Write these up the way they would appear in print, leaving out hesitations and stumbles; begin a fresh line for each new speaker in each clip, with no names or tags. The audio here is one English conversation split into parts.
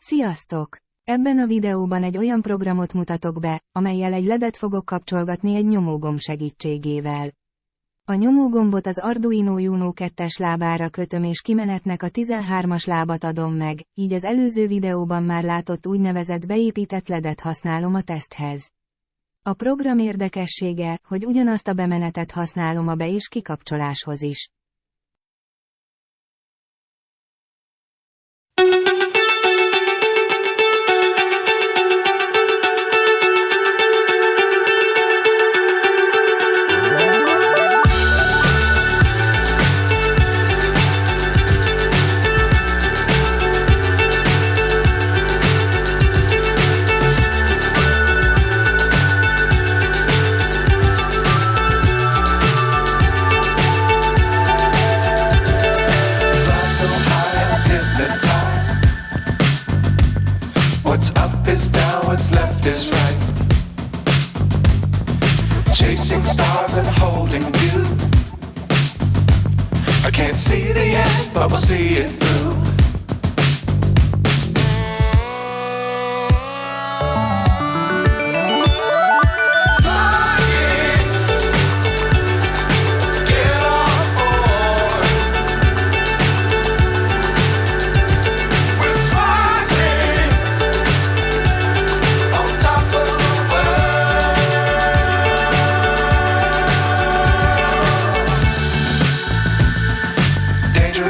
Sziasztok! Ebben a videóban egy olyan programot mutatok be, amellyel egy ledet fogok kapcsolgatni egy nyomógomb segítségével. A nyomógombot az Arduino Uno 2-es lábára kötöm és kimenetnek a 13-as lábat adom meg, így az előző videóban már látott úgynevezett beépített ledet használom a teszthez. A program érdekessége, hogy ugyanazt a bemenetet használom a be- és kikapcsoláshoz is.
What's left is right. Chasing stars and holding you. I can't see the end, but we'll see it through.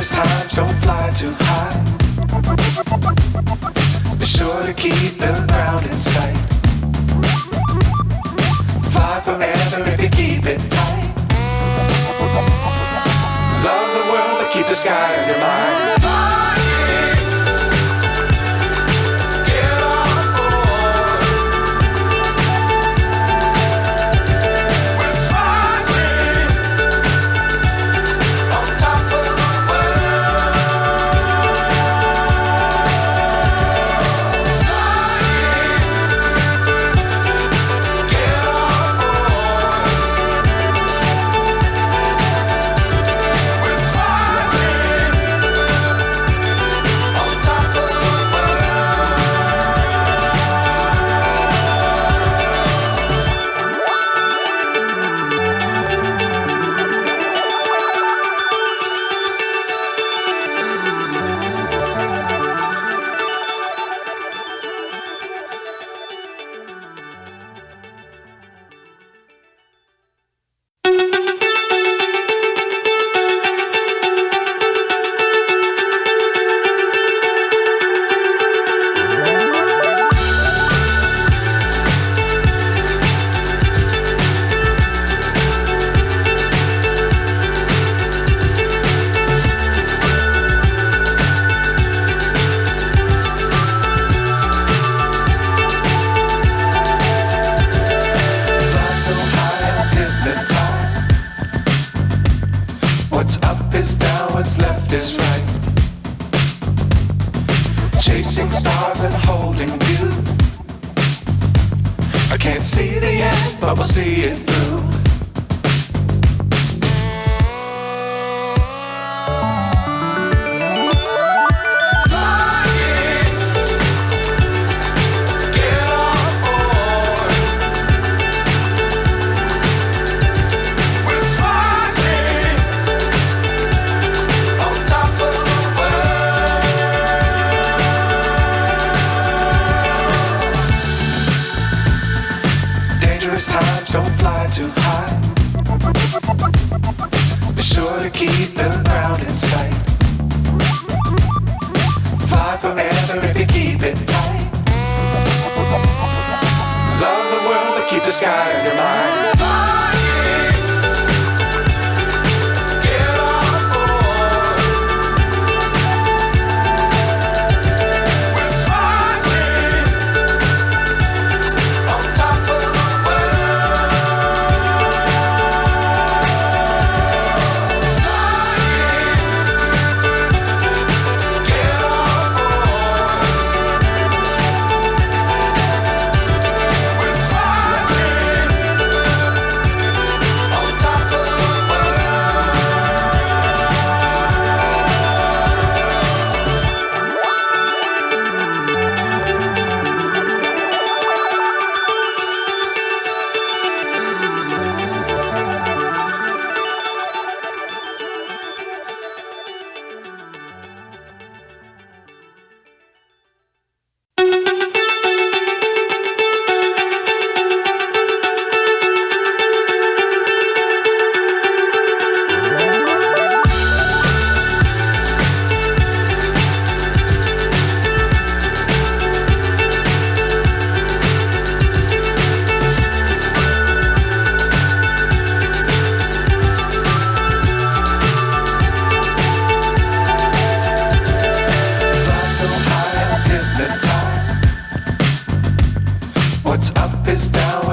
Times don't fly too high. Be sure to keep the ground in sight. Fly forever if you keep it tight. Love the world but keep the sky on your mind. What's up is down, what's left is right. Chasing stars and holding you. I can't see the end, but we'll see it through. Times don't fly too high. Be sure to keep the ground in sight. Fly forever if you keep it tight. Love the world but keep the sky on your mind.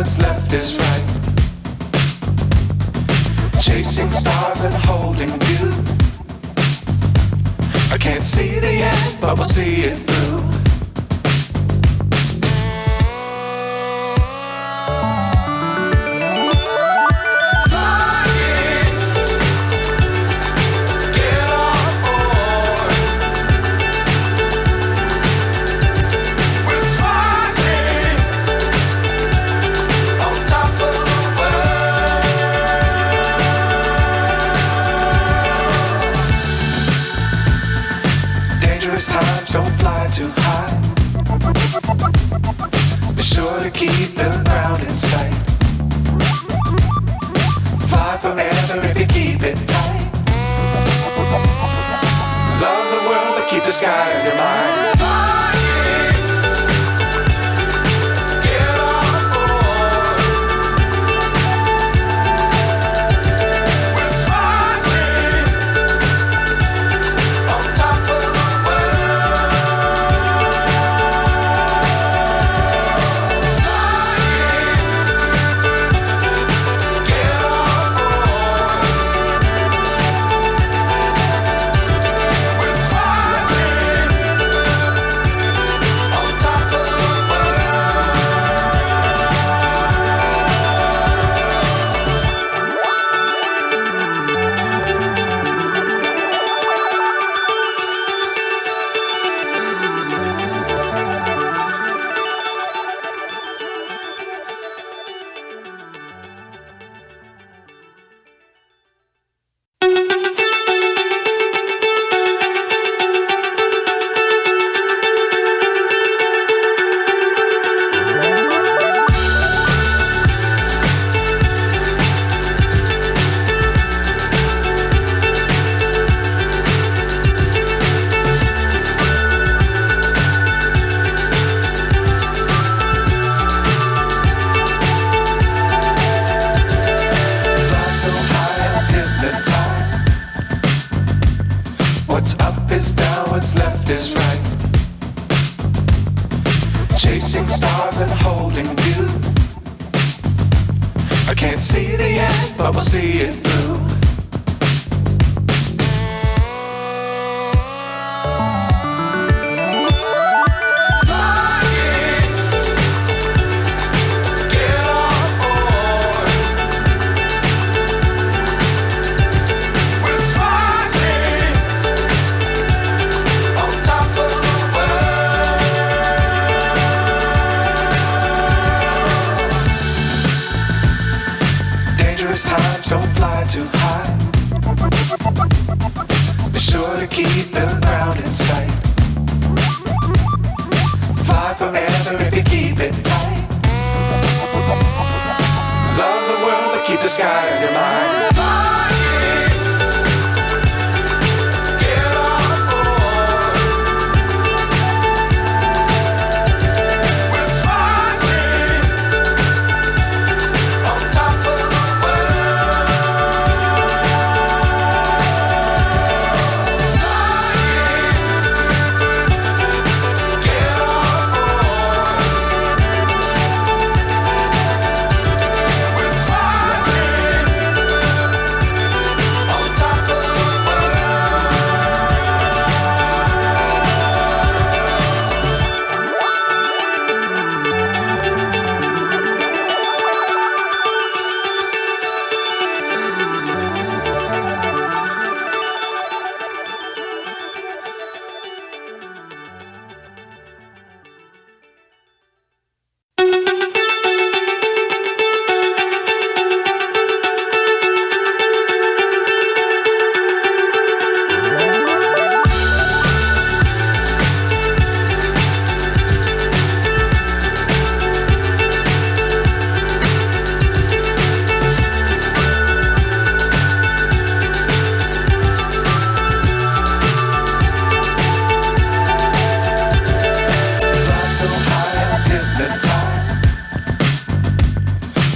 what's left is right. Chasing stars and holding you. I can't see the end, but we'll see it through. Times don't fly too high. Be sure to keep the ground in sight. Fly forever if you keep it tight. Love the world but keep the sky on your mind. What's up is down, what's left is right. Chasing stars and holding you. I can't see the end, but we'll see it through. Times don't fly too high. Be sure to keep the ground in sight. Fly forever if you keep it tight. Love the world but keep the sky on your mind.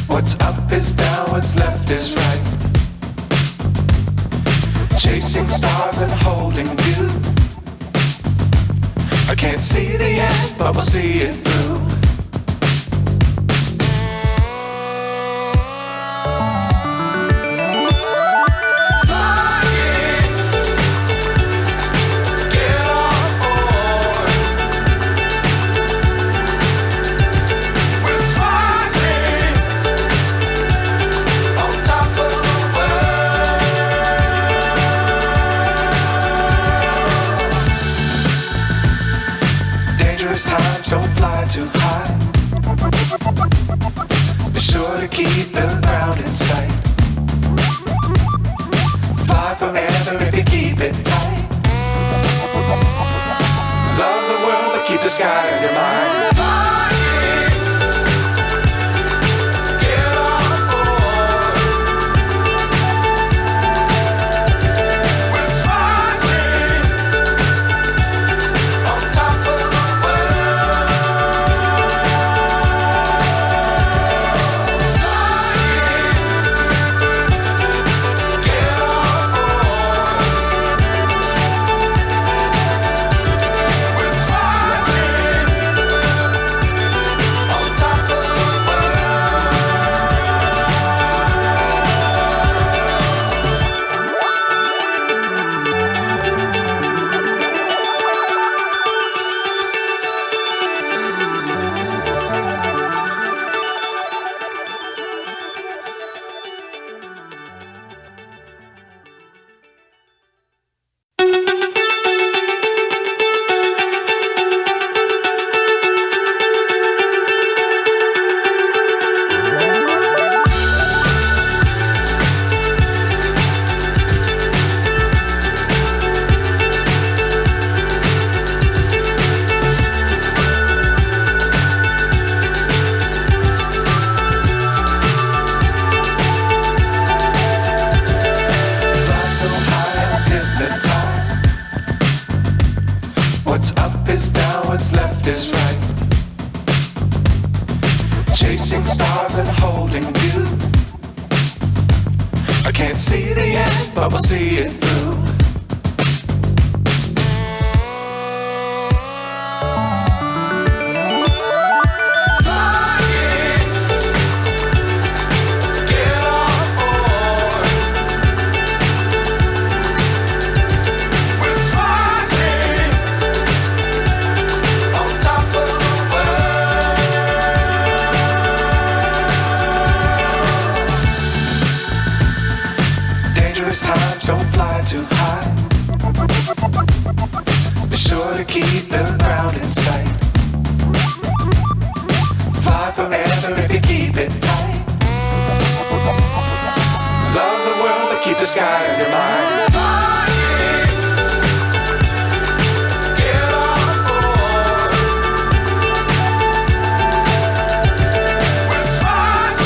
What's up is down, what's left is right. Chasing stars and holding you. I can't see the end, but we'll see it through. Dangerous times, don't fly too high. Be sure to keep the ground in sight. Fly forever if you keep it tight. Love the world, but keep the sky on your mind. Chasing stars and holding you. I can't see the end, but we'll see it through. Times don't fly too high. Be sure to keep the ground in sight. Fly forever if you keep it tight. Love the world, but keep the sky on your mind.